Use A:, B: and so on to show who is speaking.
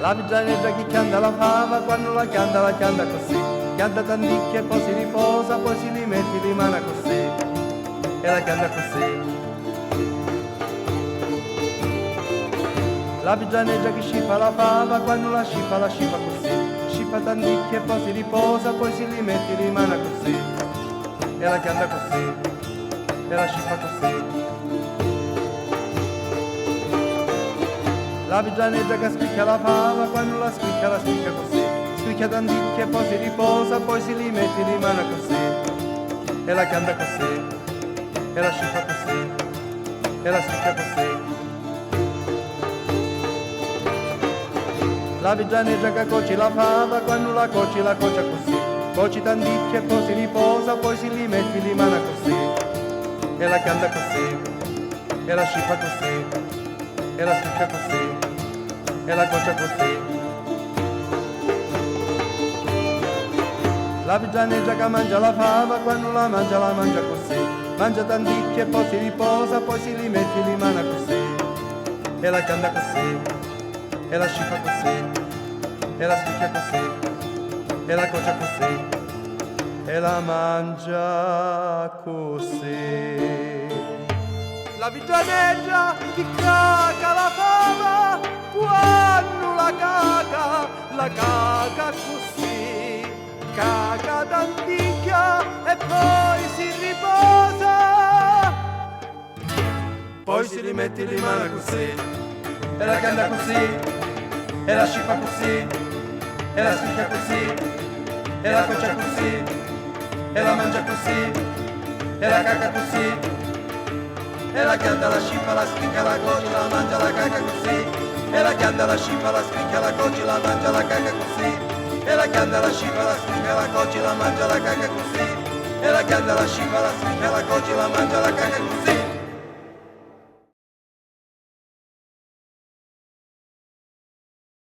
A: La vigilaneggia chi chianta la fava, quando la chianta così. Chianta tanticchia e poi si riposa, poi si rimette di mano così. E la chianta così. La vigilaneggia chi scippa la fava, quando la scippa così. Scippa tanticchia e poi si riposa, poi si rimette di mano così. E la chianta così. E la scippa così. La vigilaneggia che spicchia la fava, quando la spicchia così. Spicchia tanticchia e poi si riposa, poi si rimette di mano così. E la canta così, e la scippa così, e la spicchia così. La vigilaneggia che cuoce la fava, quando la cuoce così. Cuoce tanticchia e poi si riposa, poi si rimette di mano così. E la canta così, e la scippa così. E la spicchia così, e la cuoce così. La vigilaneggia che mangia la fava, quando la mangia così. Mangia tanticchia e poi si riposa, poi si rimette di mano così. E la canta così, e la scippa così, e la spicchia così, e la cuoce così, e la mangia così. La vigilaneggia chi caca la fava, quando la caca così, caca tanticchia e poi si riposa, poi si rimette di mano così, e la canta così, e la scippa così, e la spicchia così, e la cuoce così, e la mangia così, e la caca così. E la chianta, la scippa, la spicchia, la cuoce, la mangia, la caca così. E la chianta, la scippa, la spicchia, la cuoce, la mangia, la caca così. E la chianta, la scippa, la spicchia, la cuoce, la mangia, la caca così. E la chianta, la scippa, la spicchia, la cuoce, la mangia, la caca così.